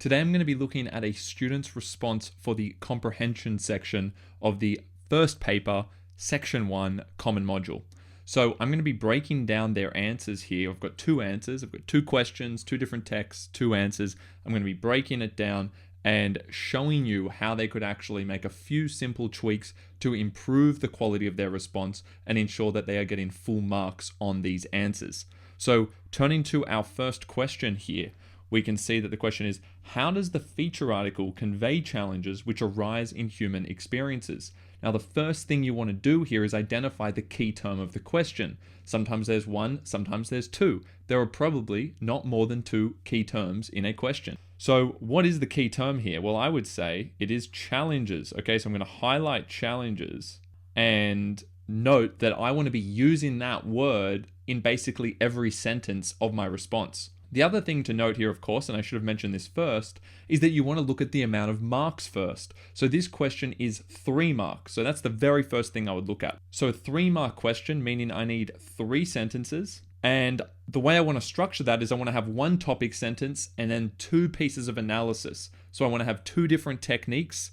Today I'm going to be looking at a student's response for the comprehension section of the first paper, section 1, common module. So I'm going to be breaking down their answers here. I've got two answers. I've got two questions, two different texts, two answers. I'm going to be breaking it down and showing you how they could actually make a few simple tweaks to improve the quality of their response and ensure that they are getting full marks on these answers. So turning to our first question here, we can see that the question is, how does the feature article convey challenges which arise in human experiences? Now, the first thing you want to do here is identify the key term of the question. Sometimes there's one, sometimes there's two. There are probably not more than two key terms in a question. So what is the key term here? Well, I would say it is challenges. Okay, so I'm going to highlight challenges and note that I want to be using that word in basically every sentence of my response. The other thing to note here, of course, and I should have mentioned this first, is that you want to look at the amount of marks first. So this question is 3 marks. So that's the very first thing I would look at. So a 3-mark question, meaning I need 3 sentences. And the way I want to structure that is I want to have one topic sentence and then 2 pieces of analysis. So I want to have 2 different techniques,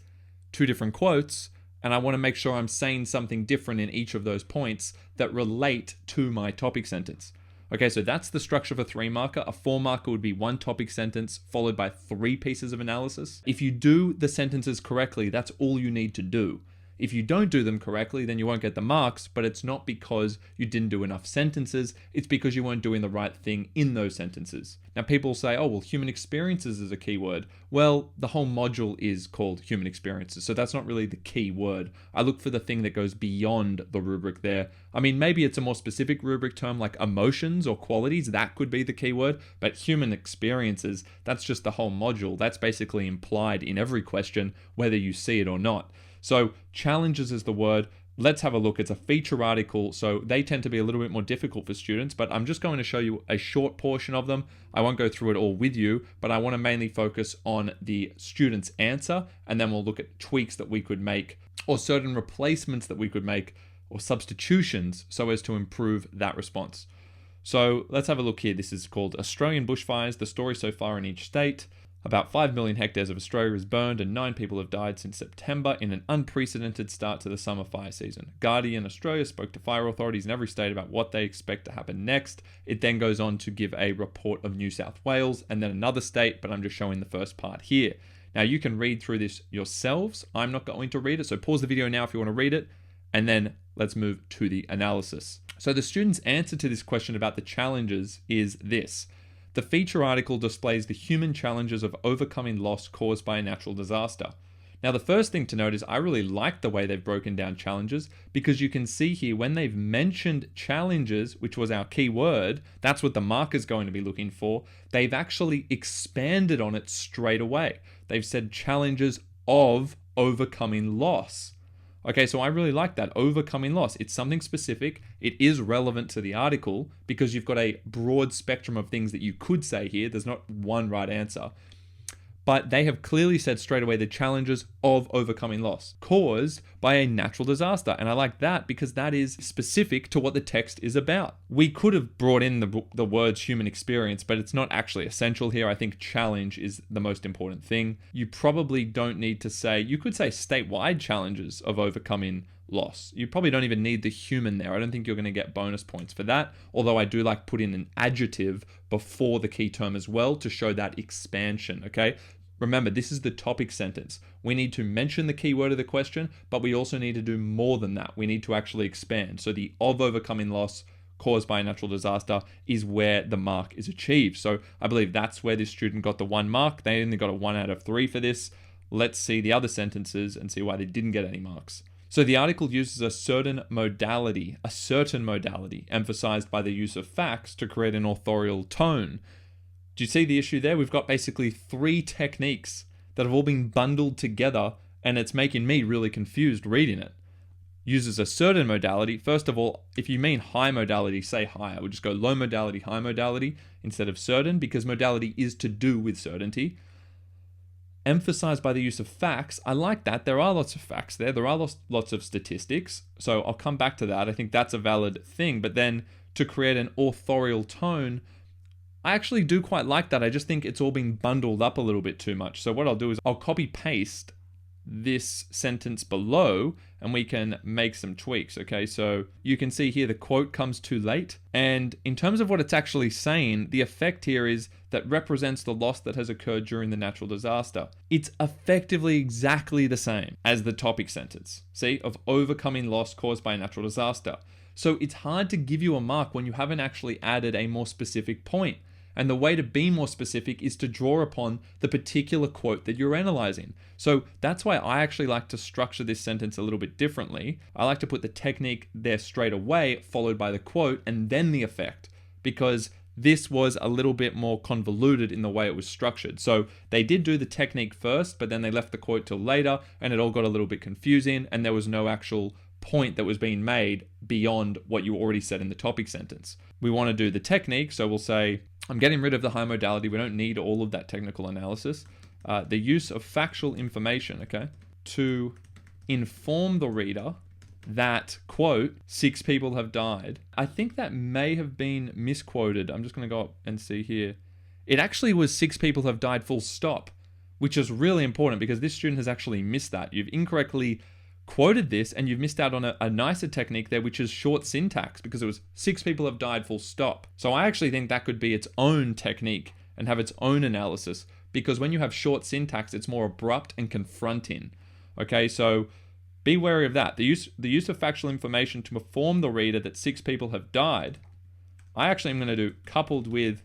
2 different quotes, and I want to make sure I'm saying something different in each of those points that relate to my topic sentence. Okay, so that's the structure of a 3-marker. A 4-marker would be 1 topic sentence followed by 3 pieces of analysis. If you do the sentences correctly, that's all you need to do. If you don't do them correctly, then you won't get the marks, but it's not because you didn't do enough sentences, it's because you weren't doing the right thing in those sentences. Now people say, oh, well, human experiences is a key word. Well, the whole module is called human experiences, so that's not really the key word. I look for the thing that goes beyond the rubric there. I mean, maybe it's a more specific rubric term like emotions or qualities, that could be the key word, but human experiences, that's just the whole module. That's basically implied in every question, whether you see it or not. So challenges is the word. Let's have a look. It's a feature article, so they tend to be a little bit more difficult for students, but I'm just going to show you a short portion of them. I won't go through it all with you, but I want to mainly focus on the student's answer, and then we'll look at tweaks that we could make or certain replacements that we could make or substitutions so as to improve that response. So let's have a look here. This is called Australian Bushfires, the story so far in each state. About 5 million hectares of Australia is burned and 9 people have died since September in an unprecedented start to the summer fire season. Guardian Australia spoke to fire authorities in every state about what they expect to happen next. It then goes on to give a report of New South Wales and then another state, but I'm just showing the first part here. Now you can read through this yourselves. I'm not going to read it, so pause the video now if you want to read it, and then let's move to the analysis. So the student's answer to this question about the challenges is this. The feature article displays the human challenges of overcoming loss caused by a natural disaster. Now, the first thing to note is I really like the way they've broken down challenges because you can see here when they've mentioned challenges, which was our key word, that's what the marker's going to be looking for. They've actually expanded on it straight away. They've said challenges of overcoming loss. Okay, so I really like that, overcoming loss. It's something specific. It is relevant to the article because you've got a broad spectrum of things that you could say here. There's not one right answer. But they have clearly said straight away the challenges of overcoming loss caused by a natural disaster. And I like that because that is specific to what the text is about. We could have brought in the words human experience, but it's not actually essential here. I think challenge is the most important thing. You probably don't need to say, you could say statewide challenges of overcoming loss. You probably don't even need the human there. I don't think you're going to get bonus points for that. Although I do like putting an adjective before the key term as well to show that expansion, okay? Remember, this is the topic sentence. We need to mention the key word of the question, but we also need to do more than that. We need to actually expand. So the of overcoming loss caused by a natural disaster is where the mark is achieved. So I believe that's where this student got the 1 mark. They only got a 1 out of 3 for this. Let's see the other sentences and see why they didn't get any marks. So the article uses a certain modality emphasized by the use of facts to create an authorial tone. Do you see the issue there? We've got basically 3 techniques that have all been bundled together, and it's making me really confused reading it. Uses a certain modality. First of all, if you mean high modality, say high. I would just go low modality, high modality instead of certain because modality is to do with certainty. Emphasized by the use of facts. I like that. There are lots of facts there. There are lots of statistics. So I'll come back to that. I think that's a valid thing. But then to create an authorial tone, I actually do quite like that. I just think it's all being bundled up a little bit too much. So what I'll do is I'll copy paste this sentence below and we can make some tweaks. Okay, so you can see here the quote comes too late, and in terms of what it's actually saying, the effect here is that represents the loss that has occurred during the natural disaster. It's effectively exactly the same as the topic sentence, see, of overcoming loss caused by a natural disaster. So it's hard to give you a mark when you haven't actually added a more specific point. And the way to be more specific is to draw upon the particular quote that you're analyzing. So that's why I actually like to structure this sentence a little bit differently. I like to put the technique there straight away, followed by the quote, and then the effect, because this was a little bit more convoluted in the way it was structured. So they did do the technique first, but then they left the quote till later, and it all got a little bit confusing, and there was no actual point that was being made beyond what you already said in the topic sentence. We want to do the technique, so we'll say, I'm getting rid of the high modality. We don't need all of that technical analysis. The use of factual information, okay, to inform the reader that, quote, 6 people have died. I think that may have been misquoted. I'm just going to go up and see here. It actually was 6 people have died full stop, which is really important because this student has actually missed that. You've incorrectly quoted this and you've missed out on a nicer technique there, which is short syntax, because it was 6 people have died full stop. So I actually think that could be its own technique and have its own analysis, because when you have short syntax, it's more abrupt and confronting. Okay, so be wary of that. The use of factual information to inform the reader that 6 people have died. I actually am going to do coupled with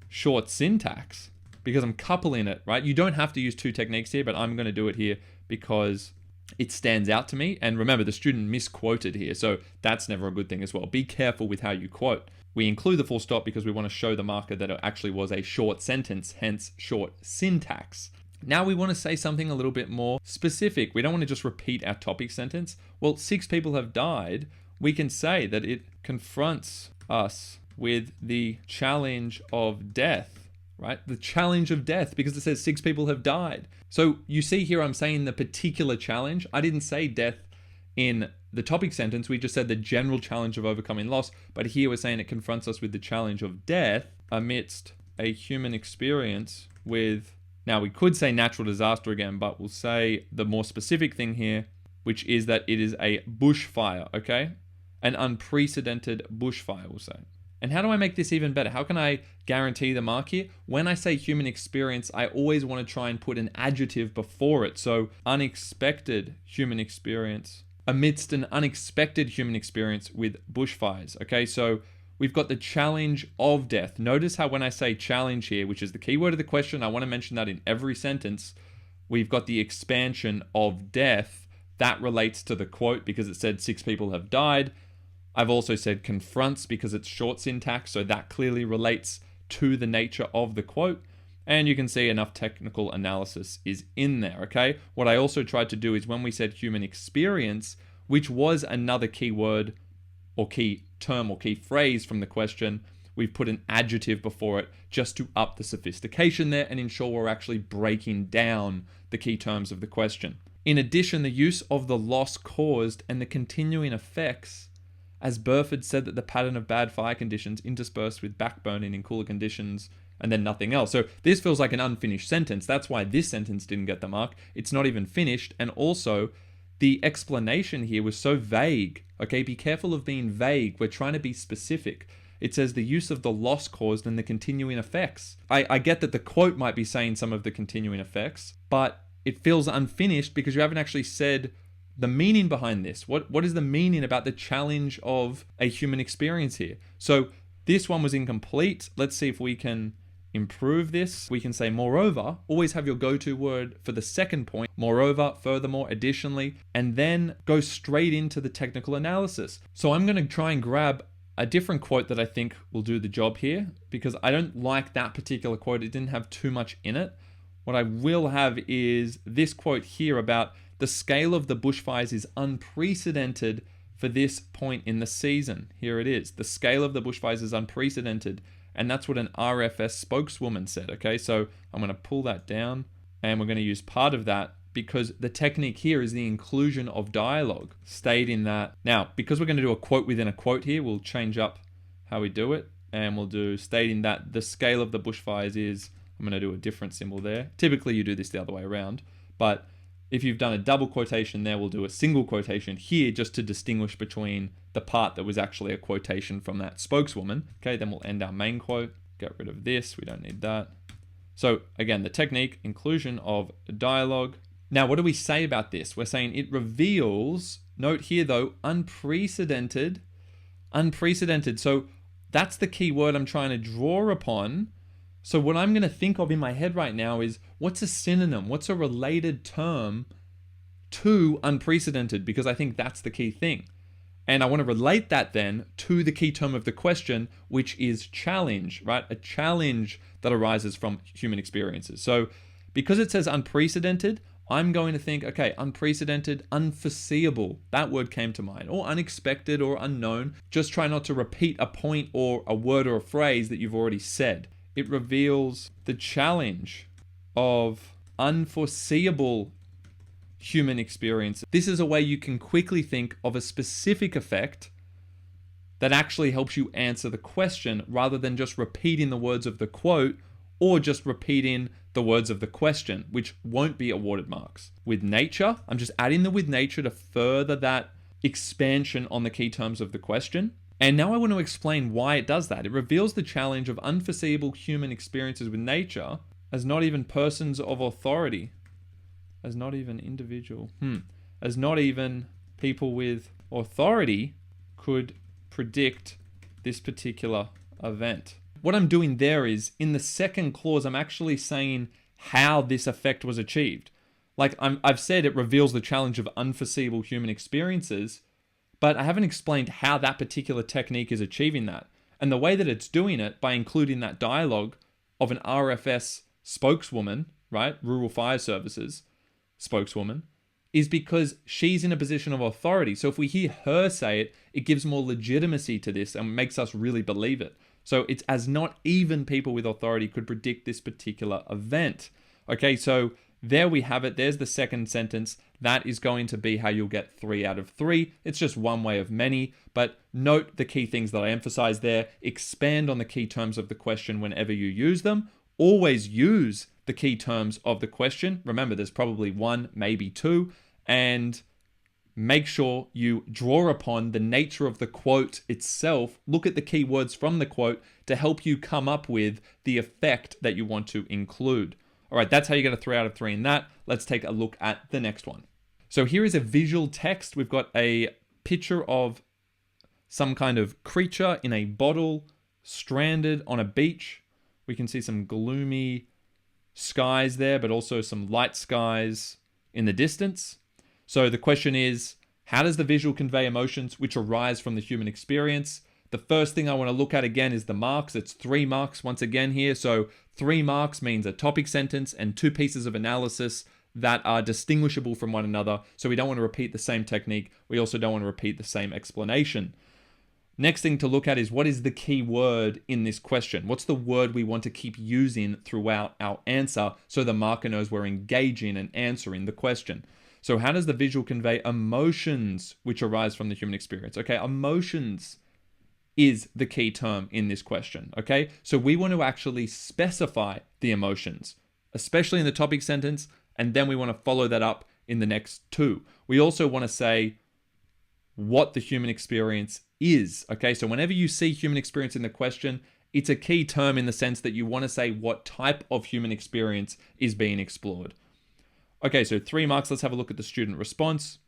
short syntax because I'm coupling it, right? You don't have to use 2 techniques here, but I'm going to do it here because it stands out to me. And remember, the student misquoted here, so that's never a good thing as well. Be careful with how you quote. We include the full stop because we want to show the marker that it actually was a short sentence, hence short syntax. Now we want to say something a little bit more specific. We don't want to just repeat our topic sentence. Well, 6 people have died. We can say that it confronts us with the challenge of death, right? The challenge of death, because it says 6 people have died. So you see here, I'm saying the particular challenge. I didn't say death in the topic sentence. We just said the general challenge of overcoming loss. But here we're saying it confronts us with the challenge of death amidst a human experience with, now we could say natural disaster again, but we'll say the more specific thing here, which is that it is a bushfire, okay? An unprecedented bushfire, we'll say. And how do I make this even better? How can I guarantee the mark here? When I say human experience, I always want to try and put an adjective before it. So unexpected human experience, amidst an unexpected human experience with bushfires. Okay, so we've got the challenge of death. Notice how when I say challenge here, which is the key word of the question, I want to mention that in every sentence, we've got the expansion of death. That relates to the quote because it said 6 people have died. I've also said confronts because it's short syntax, so that clearly relates to the nature of the quote. And you can see enough technical analysis is in there, okay? What I also tried to do is when we said human experience, which was another key word or key term or key phrase from the question, we've put an adjective before it just to up the sophistication there and ensure we're actually breaking down the key terms of the question. In addition, the use of the loss caused and the continuing effects, as Burford said that the pattern of bad fire conditions interspersed with backburning in cooler conditions and then nothing else. So this feels like an unfinished sentence. That's why this sentence didn't get the mark. It's not even finished. And also the explanation here was so vague. Okay, be careful of being vague. We're trying to be specific. It says the use of the loss caused and the continuing effects. I get that the quote might be saying some of the continuing effects, but it feels unfinished because you haven't actually said the meaning behind this. What is the meaning about the challenge of a human experience here? So this one was incomplete. Let's see if we can improve this. We can say moreover, always have your go-to word for the second point, moreover, furthermore, additionally, and then go straight into the technical analysis. So I'm going to try and grab a different quote that I think will do the job here because I don't like that particular quote. It didn't have too much in it. What I will have is this quote here about the scale of the bushfires is unprecedented for this point in the season. Here it is. The scale of the bushfires is unprecedented. And that's what an RFS spokeswoman said. Okay, so I'm going to pull that down and we're going to use part of that because the technique here is the inclusion of dialogue stating that. Now, because we're going to do a quote within a quote here, we'll change up how we do it. And we'll do stating that the scale of the bushfires is, I'm going to do a different symbol there. Typically you do this the other way around, but if you've done a double quotation there, we'll do a single quotation here just to distinguish between the part that was actually a quotation from that spokeswoman. Okay, then we'll end our main quote, get rid of this, we don't need that. So again, the technique, inclusion of dialogue. Now, what do we say about this? We're saying it reveals, note here though, unprecedented. So that's the key word I'm trying to draw upon. So what I'm going to think of in my head right now is, what's a synonym? What's a related term to unprecedented? Because I think that's the key thing. And I want to relate that then to the key term of the question, which is challenge, right? A challenge that arises from human experiences. So because it says unprecedented, I'm going to think, okay, unprecedented, unforeseeable. That word came to mind. Or unexpected or unknown. Just try not to repeat a point or a word or a phrase that you've already said. It reveals the challenge of unforeseeable human experience. This is a way you can quickly think of a specific effect that actually helps you answer the question rather than just repeating the words of the quote or just repeating the words of the question, which won't be awarded marks. With nature, I'm just adding the with nature to further that expansion on the key terms of the question. And now I want to explain why it does that. It reveals the challenge of unforeseeable human experiences with nature as not even persons of authority, as not even individual, as not even people with authority could predict this particular event. What I'm doing there is, in the second clause, I'm actually saying how this effect was achieved. Like I've said, it reveals the challenge of unforeseeable human experiences, but I haven't explained how that particular technique is achieving that. And the way that it's doing it, by including that dialogue of an RFS spokeswoman, right, Rural Fire Services spokeswoman, is because she's in a position of authority. So if we hear her say it, it gives more legitimacy to this and makes us really believe it. So it's as not even people with authority could predict this particular event. Okay, so there we have it. There's the second sentence. That is going to be how you'll get 3 out of 3. It's just one way of many, but note the key things that I emphasize there. Expand on the key terms of the question whenever you use them. Always use the key terms of the question. Remember, there's probably 1, maybe 2, and make sure you draw upon the nature of the quote itself. Look at the key words from the quote to help you come up with the effect that you want to include. All right, that's how you get a 3 out of 3 in that. Let's take a look at the next one. So here is a visual text. We've got a picture of some kind of creature in a bottle, stranded on a beach. We can see some gloomy skies there, but also some light skies in the distance. So the question is, how does the visual convey emotions which arise from the human experience? The first thing I want to look at again is the marks. It's 3 marks once again here. So 3 marks means a topic sentence and 2 pieces of analysis that are distinguishable from one another. So we don't want to repeat the same technique. We also don't want to repeat the same explanation. Next thing to look at is, what is the key word in this question? What's the word we want to keep using throughout our answer so the marker knows we're engaging and answering the question? So how does the visual convey emotions which arise from the human experience? Okay, emotions is the key term in this question, okay? So we want to actually specify the emotions, especially in the topic sentence, and then we want to follow that up in the next 2. We also want to say what the human experience is, okay? So whenever you see human experience in the question, it's a key term in the sense that you want to say what type of human experience is being explored. Okay, so 3 marks. Let's have a look at the student response.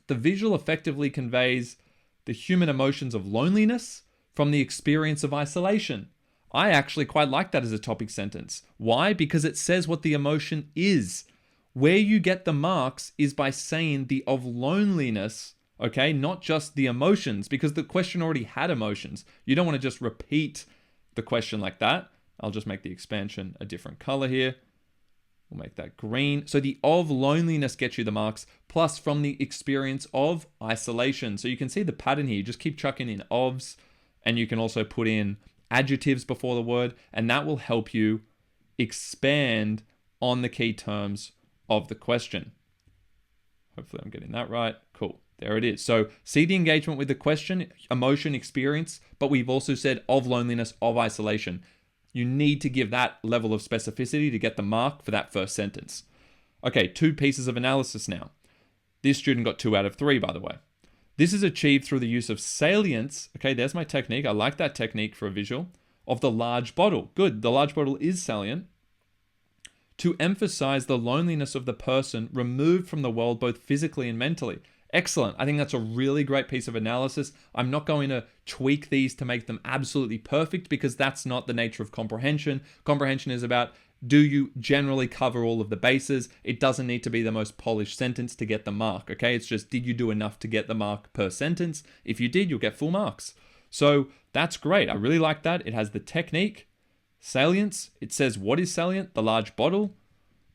The visual effectively conveys the human emotions of loneliness from the experience of isolation. I actually quite like that as a topic sentence. Why? Because it says what the emotion is. Where you get the marks is by saying the of loneliness, okay? Not just the emotions, because the question already had emotions. You don't want to just repeat the question like that. I'll just make the expansion a different color here. We'll make that green. So the of loneliness gets you the marks, plus from the experience of isolation. So you can see the pattern here. You just keep chucking in ofs, and you can also put in adjectives before the word, and that will help you expand on the key terms of the question. Hopefully I'm getting that right. Cool. There it is. So see the engagement with the question, emotion, experience, but we've also said of loneliness, of isolation. You need to give that level of specificity to get the mark for that first sentence. Okay, 2 pieces of analysis now. This student got 2 out of 3, by the way. This is achieved through the use of salience. Okay, there's my technique. I like that technique for a visual. Of the large bottle. Good, the large bottle is salient. To emphasize the loneliness of the person removed from the world both physically and mentally. Excellent. I think that's a really great piece of analysis. I'm not going to tweak these to make them absolutely perfect because that's not the nature of comprehension. Comprehension is about, do you generally cover all of the bases? It doesn't need to be the most polished sentence to get the mark, okay? It's just, did you do enough to get the mark per sentence? If you did, you'll get full marks. So that's great. I really like that. It has the technique, salience. It says what is salient? The large bottle.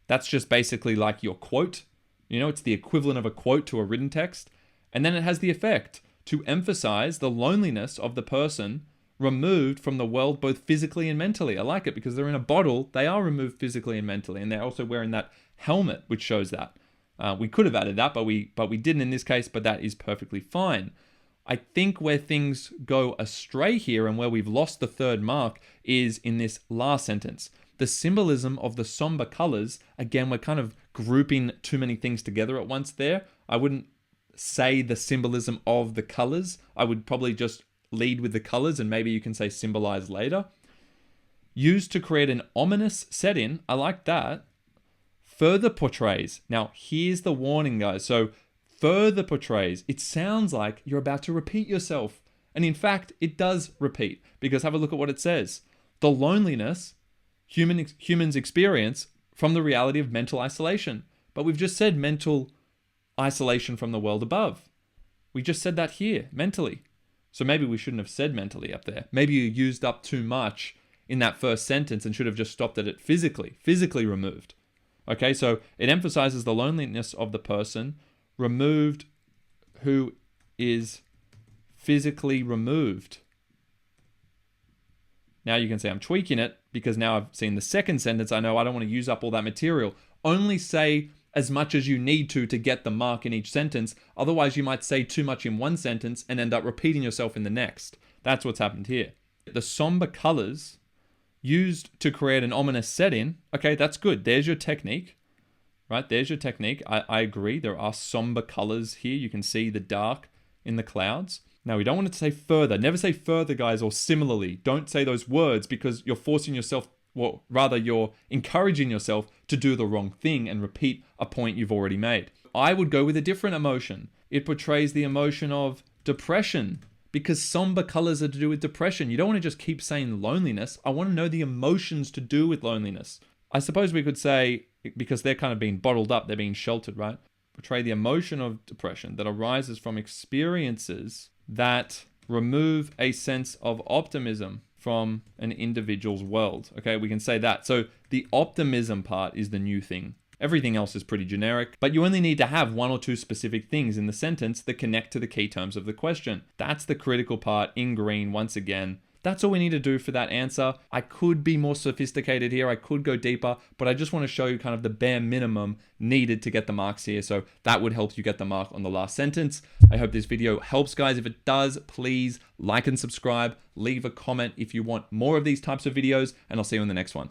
That's just basically like your quote. You know, it's the equivalent of a quote to a written text. And then it has the effect to emphasize the loneliness of the person removed from the world both physically and mentally. I like it because they're in a bottle. They are removed physically and mentally. And they're also wearing that helmet, which shows that. We could have added that, but we didn't in this case, but that is perfectly fine. I think where things go astray here and where we've lost the 3rd mark is in this last sentence. The symbolism of the somber colors, again, we're kind of grouping too many things together at once there. I wouldn't say the symbolism of the colors. I would probably just lead with the colors and maybe you can say symbolize later. Used to create an ominous setting. I like that. Further portrays. Now, here's the warning, guys. So, further portrays. It sounds like you're about to repeat yourself. And in fact, it does repeat because have a look at what it says. The loneliness humans experience from the reality of mental isolation. But we've just said mental isolation from the world above. We just said that here, mentally. So maybe we shouldn't have said mentally up there. Maybe you used up too much in that first sentence and should have just stopped at physically removed. Okay, so it emphasizes the loneliness of the person removed who is physically removed. Now you can say I'm tweaking it because now I've seen the second sentence. I know I don't want to use up all that material. Only say as much as you need to get the mark in each sentence. Otherwise, you might say too much in one sentence and end up repeating yourself in the next. That's what's happened here. The somber colors used to create an ominous setting. Okay, that's good. There's your technique. Right, there's your technique. I agree. There are somber colors here. You can see the dark in the clouds. Now, we don't want to say further. Never say further, guys, or similarly. Don't say those words because you're forcing yourself, well, rather you're encouraging yourself to do the wrong thing and repeat a point you've already made. I would go with a different emotion. It portrays the emotion of depression because somber colors are to do with depression. You don't want to just keep saying loneliness. I want to know the emotions to do with loneliness. I suppose we could say, because they're kind of being bottled up, they're being sheltered, right? Portray the emotion of depression that arises from experiences that remove a sense of optimism from an individual's world. Okay, we can say that. So the optimism part is the new thing. Everything else is pretty generic, but you only need to have 1 or 2 specific things in the sentence that connect to the key terms of the question. That's the critical part in green once again. That's all we need to do for that answer. I could be more sophisticated here. I could go deeper, but I just want to show you kind of the bare minimum needed to get the marks here. So that would help you get the mark on the last sentence. I hope this video helps, guys. If it does, please like and subscribe. Leave a comment if you want more of these types of videos, and I'll see you in the next one.